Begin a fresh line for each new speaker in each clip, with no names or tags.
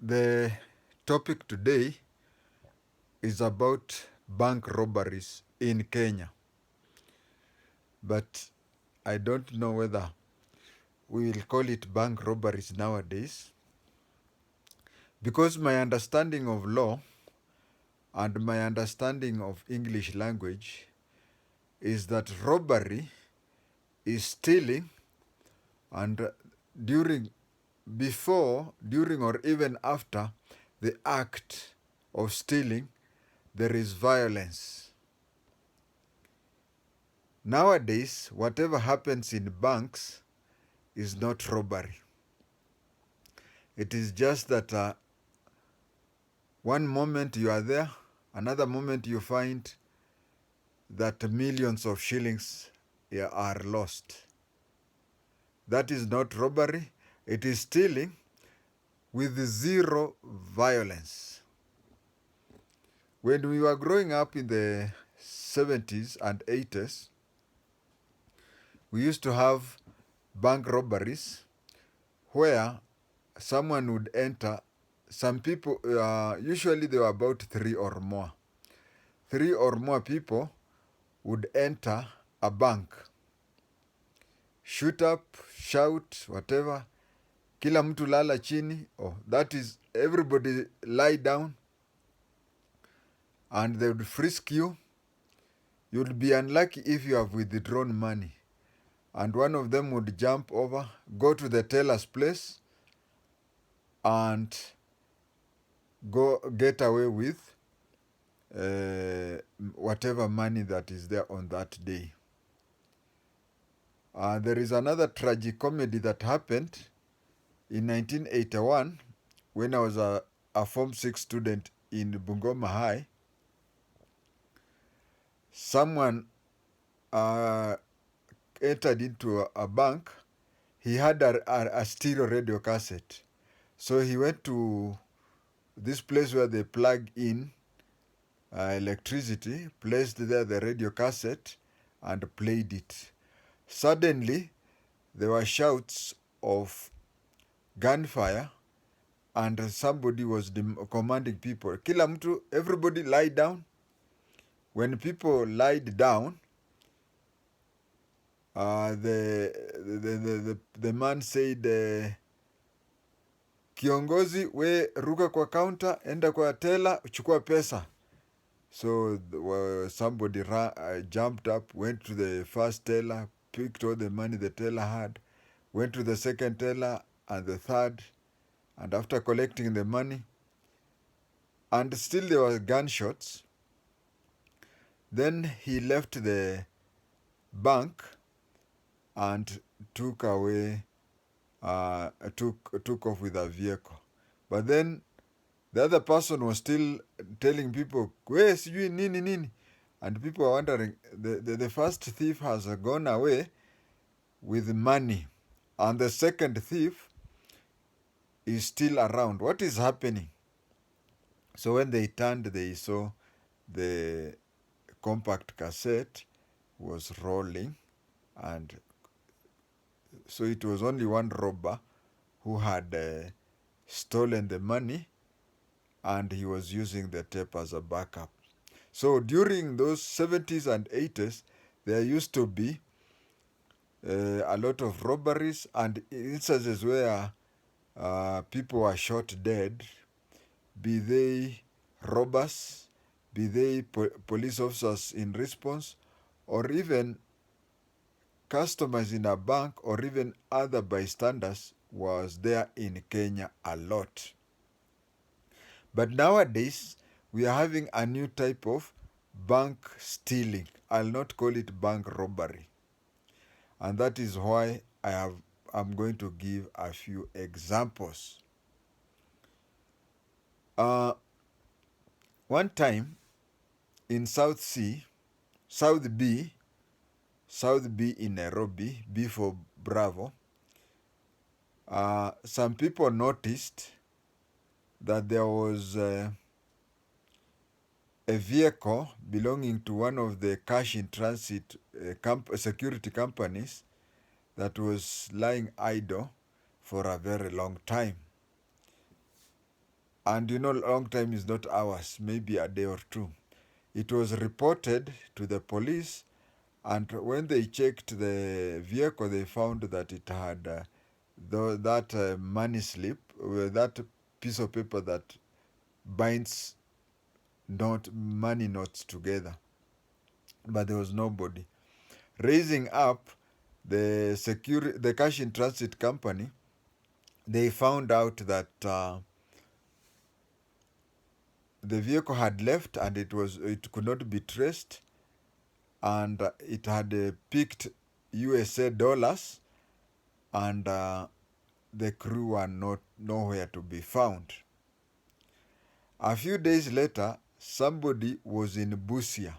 The topic today is about bank robberies in Kenya. But I don't know whether we will call it bank robberies nowadays, because my understanding of law and my understanding of English language is that robbery is stealing, and during, before, during, or even after the act of stealing, there is violence. Nowadays, whatever happens in banks is not robbery. It is just that one moment you are there, another moment you find that millions of shillings are lost. That is not robbery. It is stealing with zero violence. When we were growing up in the 70s and 80s, we used to have bank robberies where someone would enter. Some people, usually there were about three or more. Three or more people would enter a bank, shoot up, shout, whatever. Kila mtu lala chini. Oh, that is, everybody lie down, and they would frisk you. You'll be unlucky if you have withdrawn money. And one of them would jump over, go to the teller's place, and go get away with whatever money that is there on that day. There is another tragic comedy that happened in 1981 when I was a Form 6 student in Bungoma High. Someone entered into a bank. He had a stereo radio cassette. So he went to this place where they plug in electricity, placed there the radio cassette, and played it. Suddenly, there were shouts of gunfire, and somebody was commanding people, kila mtu, everybody lie down. When people lied down, the man said, kiongozi, we ruka kwa counter, enda kwa teller, chukua pesa. So somebody jumped up, went to the first teller, picked all the money the teller had, went to the second teller and the third, and after collecting the money, and still there were gunshots, then he left the bank and took away, took off with a vehicle. But then the other person was still telling people, "Where sijui nini nini," and people are wondering, the first thief has gone away with money, and the second thief is still around. What is happening? So when they turned, they saw the compact cassette was rolling, and so it was only one robber who had stolen the money, and he was using the tape as a backup. So during those 70s and 80s, there used to be a lot of robberies and instances where people were shot dead, be they robbers, be they police officers in response, or even customers in a bank, or even other bystanders was there in Kenya a lot. But nowadays, we are having a new type of bank stealing. I'll not call it bank robbery. And that is why I'm going to give a few examples. One time in South B in Nairobi, B for Bravo, some people noticed that there was a vehicle belonging to one of the cash in transit security companies that was lying idle for a very long time. And long time is not hours, maybe a day or two. It was reported to the police, and when they checked the vehicle, they found that it had that money slip, that piece of paper that binds money notes together. But there was nobody. Raising up the cash in transit company, they found out that the vehicle had left and it could not be traced, and it had picked USA dollars, and the crew were nowhere to be found. A few days later, somebody was in Busia.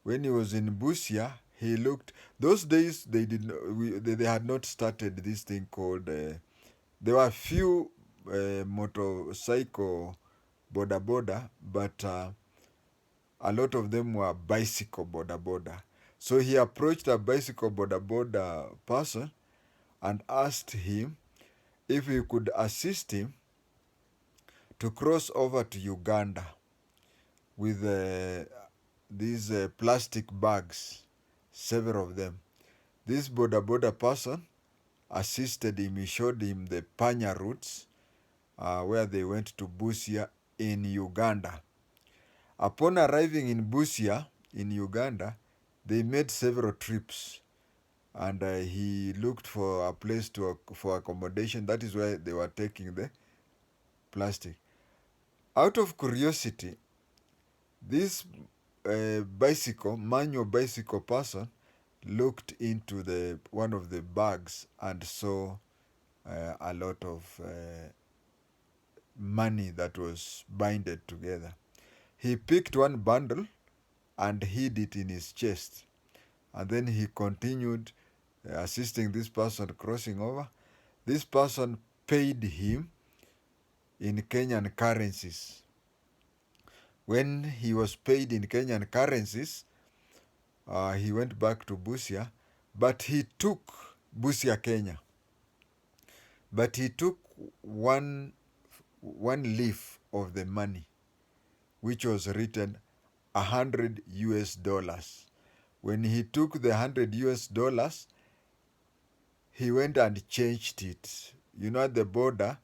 When he was in Busia, he looked. Those days they had not started this thing called. There were few motorcycle boda, but a lot of them were bicycle boda. So he approached a bicycle boda person and asked him if he could assist him to cross over to Uganda with these plastic bags, several of them. This boda person assisted him. He showed him the Panya routes where they went to Busia in Uganda. Upon arriving in Busia in Uganda, they made several trips, and he looked for a place for accommodation. That is where they were taking the plastic. Out of curiosity, this manual bicycle person looked into one of the bags and saw a lot of money that was binded together. He picked one bundle and hid it in his chest. And then he continued assisting this person crossing over. This person paid him in Kenyan currencies. When he was paid in Kenyan currencies, he went back to Busia, but he took Busia, Kenya. But he took one leaf of the money, which was written $100. When he took the $100, he went and changed it. At the border,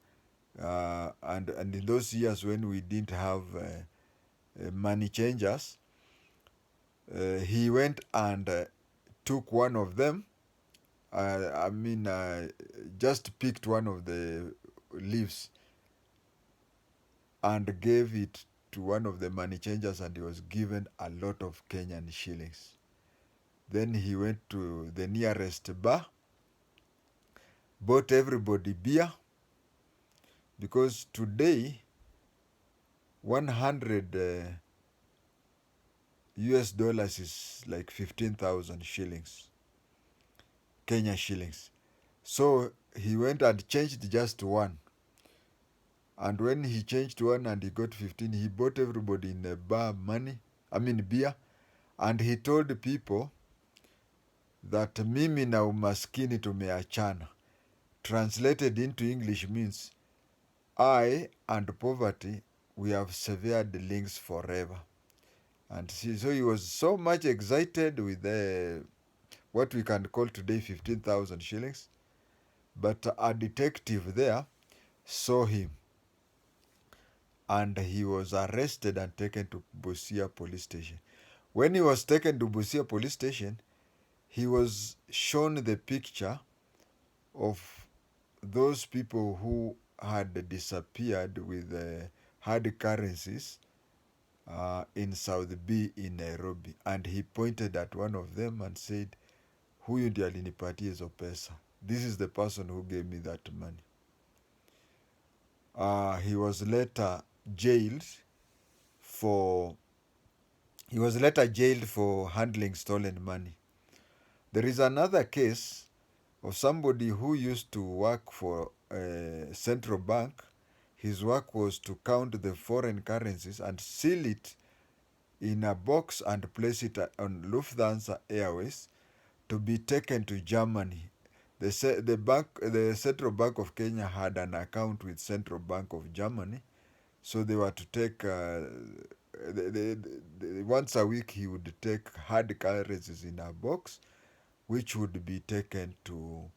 and in those years when we didn't have money changers, he went and took one of them. Just picked one of the leaves and gave it to one of the money changers, and he was given a lot of Kenyan shillings. Then he went to the nearest bar, bought everybody beer, because today 100 US dollars is like 15,000 shillings, Kenya shillings. So he went and changed just one. And when he changed one and he got 15, he bought everybody in a bar beer. And he told the people that mimi na umaskini tumeachana. Translated into English means, I and poverty, we have severed links forever. And so he was so much excited with what we can call today 15,000 shillings. But a detective there saw him, and he was arrested and taken to Busia police station. When he was taken to Busia police station, he was shown the picture of those people who had disappeared with hard currencies in South B in Nairobi. And he pointed at one of them and said, huyu ndiye alinipatia hizo pesa. This is the person who gave me that money. He was later jailed for handling stolen money. There is another case of somebody who used to work for a central bank. His work was to count the foreign currencies and seal it in a box and place it on Lufthansa Airways to be taken to Germany. the Central Bank of Kenya had an account with Central Bank of Germany, so they were to take once a week he would take hard currencies in a box, which would be taken to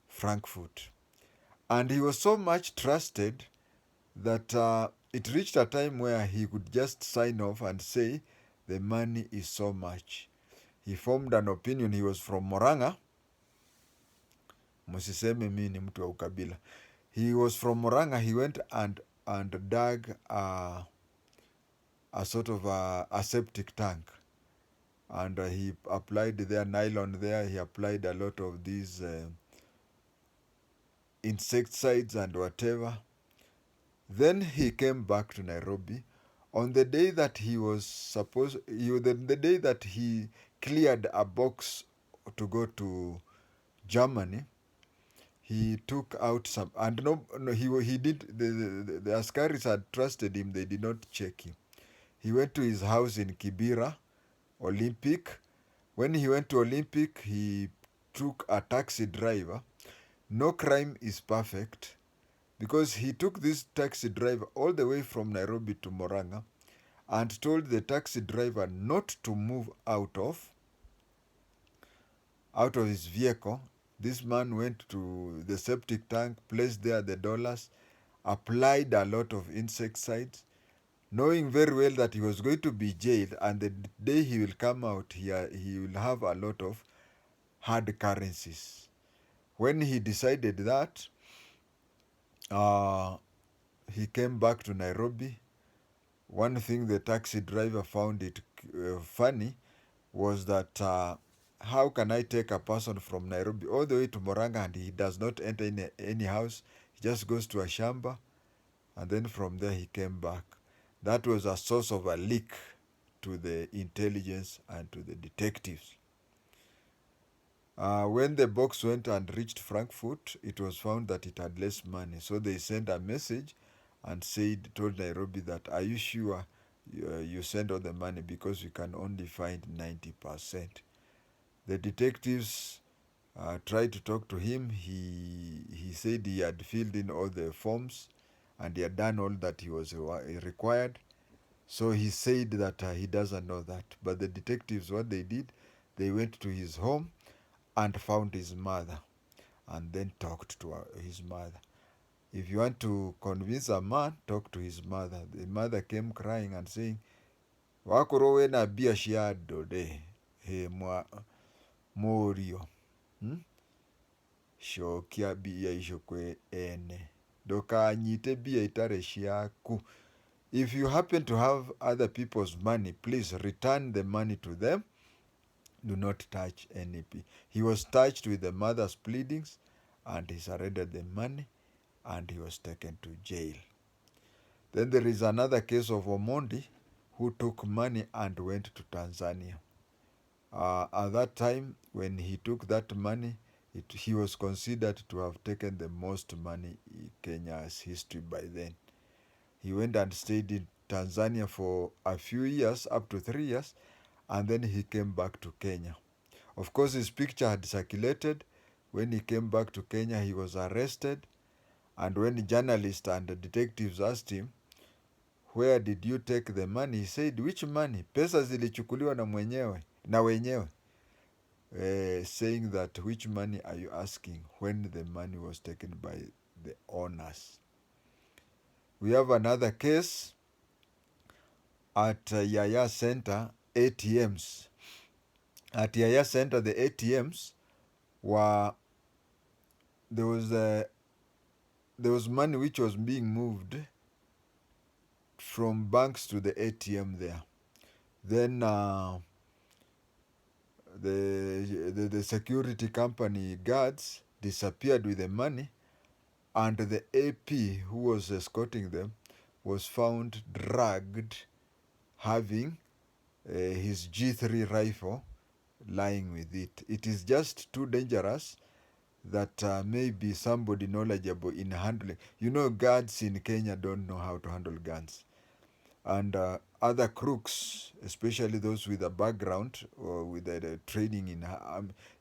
Frankfurt. And he was so much trusted that it reached a time where he could just sign off and say the money is so much. He formed an opinion. He was from Moranga. Musiseme mi ni mtu wa ukabila. He was from Moranga. He went and dug a sort of a septic tank. And he applied their nylon there. He applied a lot of these insecticides and whatever. Then he came back to Nairobi. On the day that he was supposed, the day that he cleared a box to go to Germany, he took out some, and he did, the Askaris had trusted him, they did not check him. He went to his house in Kibera, Olympic. When he went to Olympic, he took a taxi driver. No crime is perfect, because he took this taxi driver all the way from Nairobi to Moranga and told the taxi driver not to move out of his vehicle. This man went to the septic tank, placed there the dollars, applied a lot of insecticides, knowing very well that he was going to be jailed, and the day he will come out here, he will have a lot of hard currencies. When he decided that, he came back to Nairobi. One thing the taxi driver found it funny was that how can I take a person from Nairobi all the way to Moranga and he does not enter any house? He just goes to a shamba, and then from there he came back. That was a source of a leak to the intelligence and to the detectives. When the box went and reached Frankfurt, it was found that it had less money. So they sent a message and told Nairobi that, are you sure you send all the money, because we can only find 90%. The detectives tried to talk to him. He said he had filled in all the forms and he had done all that he was required. So he said that he doesn't know that. But the detectives, what they did, they went to his home and found his mother and then talked to his mother. If you want to convince a man, talk to his mother. The mother came crying and saying, wakorowe na bia shiado de he morio. Shokia bia ishokwe ene. Doka nyite bia itare shiaku. If you happen to have other people's money, please return the money to them. Do not touch any. He was touched with the mother's pleadings and he surrendered the money and he was taken to jail. Then there is another case of Omondi who took money and went to Tanzania. At that time, when he took that money, he was considered to have taken the most money in Kenya's history by then. He went and stayed in Tanzania for a few years, up to 3 years, and then he came back to Kenya. Of course, his picture had circulated. When he came back to Kenya, he was arrested. And when journalists and the detectives asked him, where did you take the money? He said, which money? Pesa zilichukuliwa na wenyewe. Saying that, which money are you asking, when the money was taken by the owners? We have another case at Yaya Center, ATMs. At Yaya Center, the ATMs there was money which was being moved from banks to the ATM there. Then the security company guards disappeared with the money, and the AP who was escorting them was found dragged, having his G3 rifle lying with it. It is just too dangerous that maybe somebody knowledgeable in handling. Guards in Kenya don't know how to handle guns. and other crooks, especially those with a background or with the training in,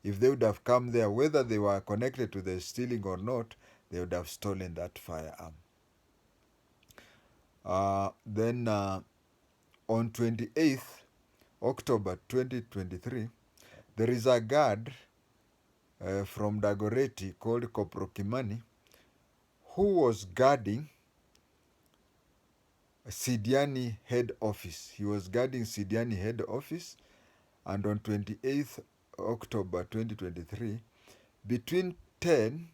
if they would have come there, whether they were connected to the stealing or not, they would have stolen that firearm. Then on 28th October 2023, there is a guard from Dagoretti called Kopro Kimani who was guarding Sidiani head office. He was guarding Sidiani head office, and on 28th October 2023, between 10,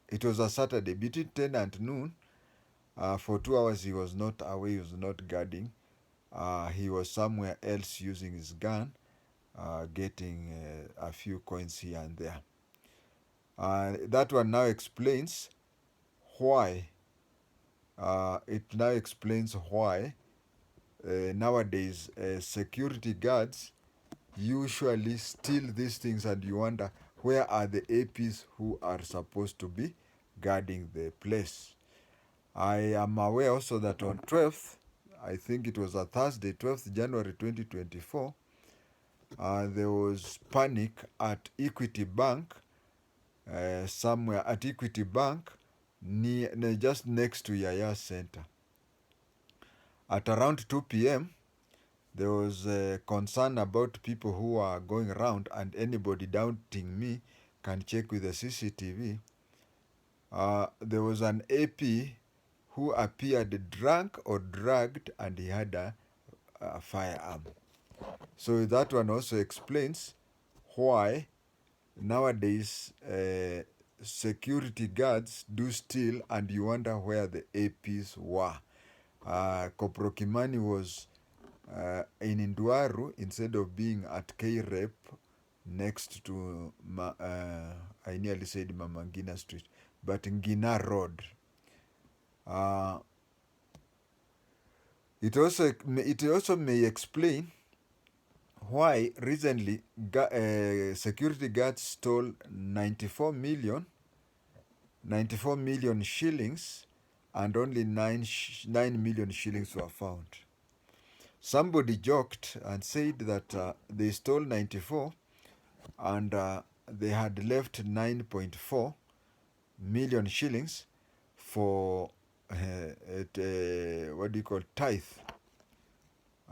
it was a Saturday, between 10 and noon, for 2 hours he was not away, he was not guarding. He was somewhere else using his gun, getting a few coins here and there. That one now explains why. It now explains why nowadays security guards usually steal these things, and you wonder where are the APs who are supposed to be guarding the place. I am aware also that on 12th, I think it was a Thursday, 12th January 2024, there was panic at Equity Bank, somewhere at Equity Bank, just next to Yaya Center. At around 2 p.m., there was a concern about people who are going around, and anybody doubting me can check with the CCTV. There was an AP who appeared drunk or drugged, and he had a firearm. So that one also explains why nowadays security guards do steal, and you wonder where the APs were. Kopro Kimani was in Ndwaru instead of being at K-Rep next to, I nearly said Mama Ngina Street, but Ngina Road. It also may explain why recently security guards stole 94 million shillings, and only 9 million shillings were found. Somebody joked and said that they stole 94 and they had left 9.4 million shillings for what do you call, tithe.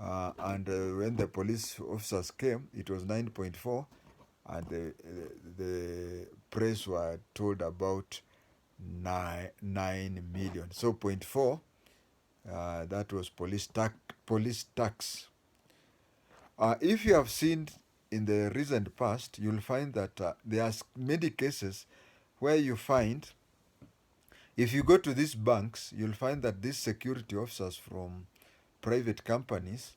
And when the police officers came, it was 9.4, and the press were told about 9 million. So 0.4, that was police tax. If you have seen in the recent past, you'll find that there are many cases where you find, if you go to these banks, you'll find that these security officers from private companies,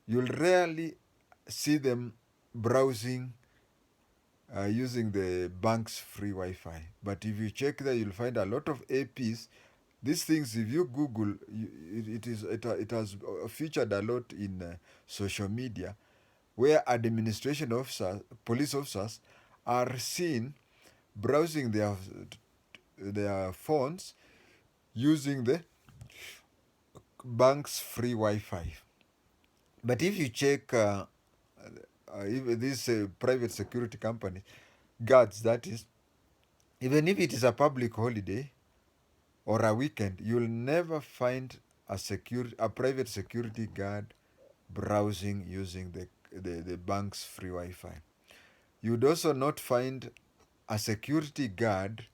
you'll rarely see them browsing using the bank's free Wi-Fi. But if you check there, you'll find a lot of APs. These things, if you Google, it has featured a lot in social media, where administration officers, police officers, are seen browsing their phones using the bank's free Wi-Fi. But if you check if these private security company guards, that is, even if it is a public holiday or a weekend, you'll never find a private security guard browsing using the bank's free Wi-Fi. You'd also not find a security guard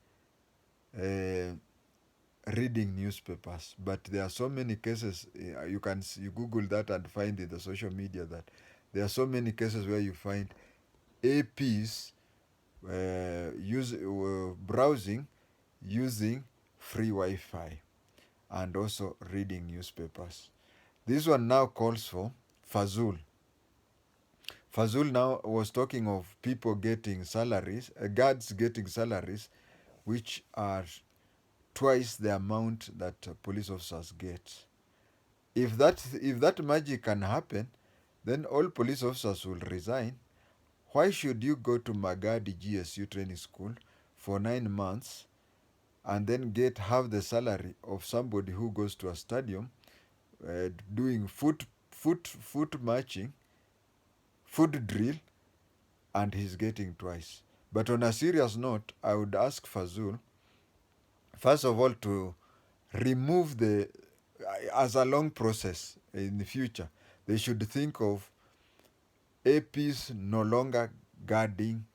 reading newspapers. But there are so many cases, you Google that and find in the social media that there are so many cases where you find APs browsing using free Wi-Fi and also reading newspapers. This one now calls for Fazul. Fazul now was talking of people getting salaries, guards getting salaries, which are twice the amount that police officers get. If that magic can happen, then all police officers will resign. Why should you go to Magadi GSU training school for 9 months and then get half the salary of somebody who goes to a stadium doing foot marching, foot drill, and he's getting twice. But on a serious note, I would ask Fazul, first of all, to remove as a long process in the future. They should think of APs no longer guarding,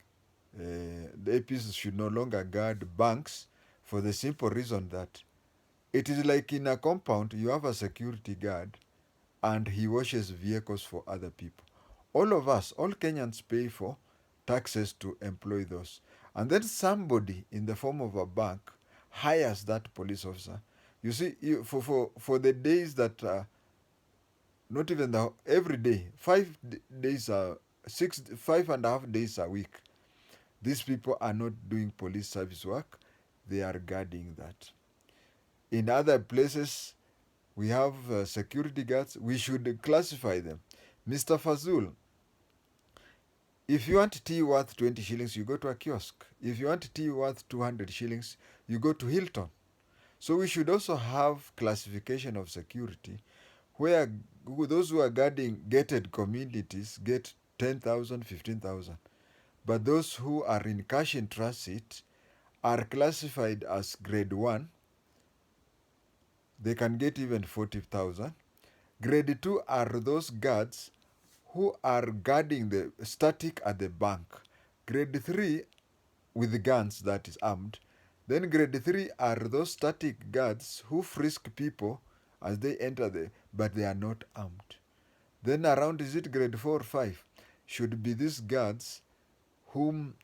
the APs should no longer guard banks for the simple reason that it is like in a compound, you have a security guard and he washes vehicles for other people. All of us, all Kenyans pay for taxes to employ those. And then somebody in the form of a bank hires that police officer. You see, for the days that, not even the every day, 5 days, 5.5 days a week, these people are not doing police service work, they are guarding that. In other places, we have security guards, we should classify them. Mr. Fazul, if you want tea worth 20 shillings, you go to a kiosk. If you want tea worth 200 shillings, you go to Hilton. So we should also have classification of security where those who are guarding gated communities get 10,000, 15,000. But those who are in cash in transit are classified as grade 1. They can get even 40,000. Grade 2 are those guards who are guarding the static at the bank. Grade 3 with guns, that is armed. Then grade 3 are those static guards who frisk people as they enter but they are not armed. Then around, is it grade 4 or 5, should be these guards whom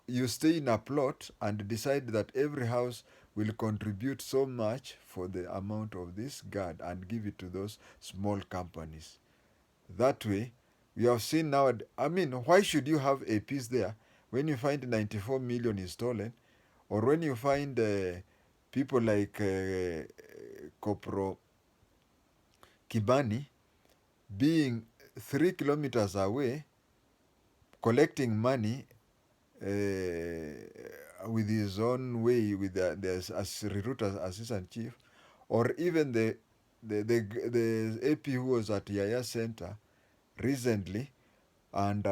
you stay in a plot and decide that every house will contribute so much for the amount of this guard and give it to those small companies. That way, we have seen now, I mean, why should you have APs there when you find 94 million is stolen, or when you find people like Kopro Kibani being 3 kilometers away collecting money with his own way, with as recruit as assistant chief, or even the AP who was at Yaya Center recently, and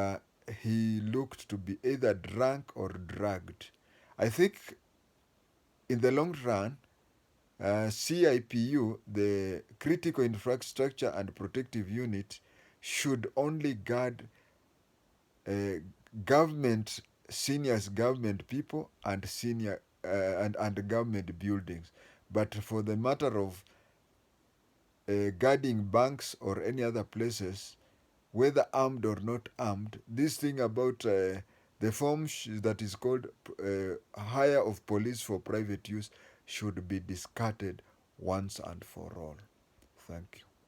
he looked to be either drunk or drugged. I think in the long run, CIPU, the Critical Infrastructure and Protective Unit, should only guard uh, government seniors, government people, and senior and government buildings. But for the matter of guarding banks or any other places, whether armed or not armed, this thing about the form that is called hire of police for private use should be discarded once and for all. Thank you.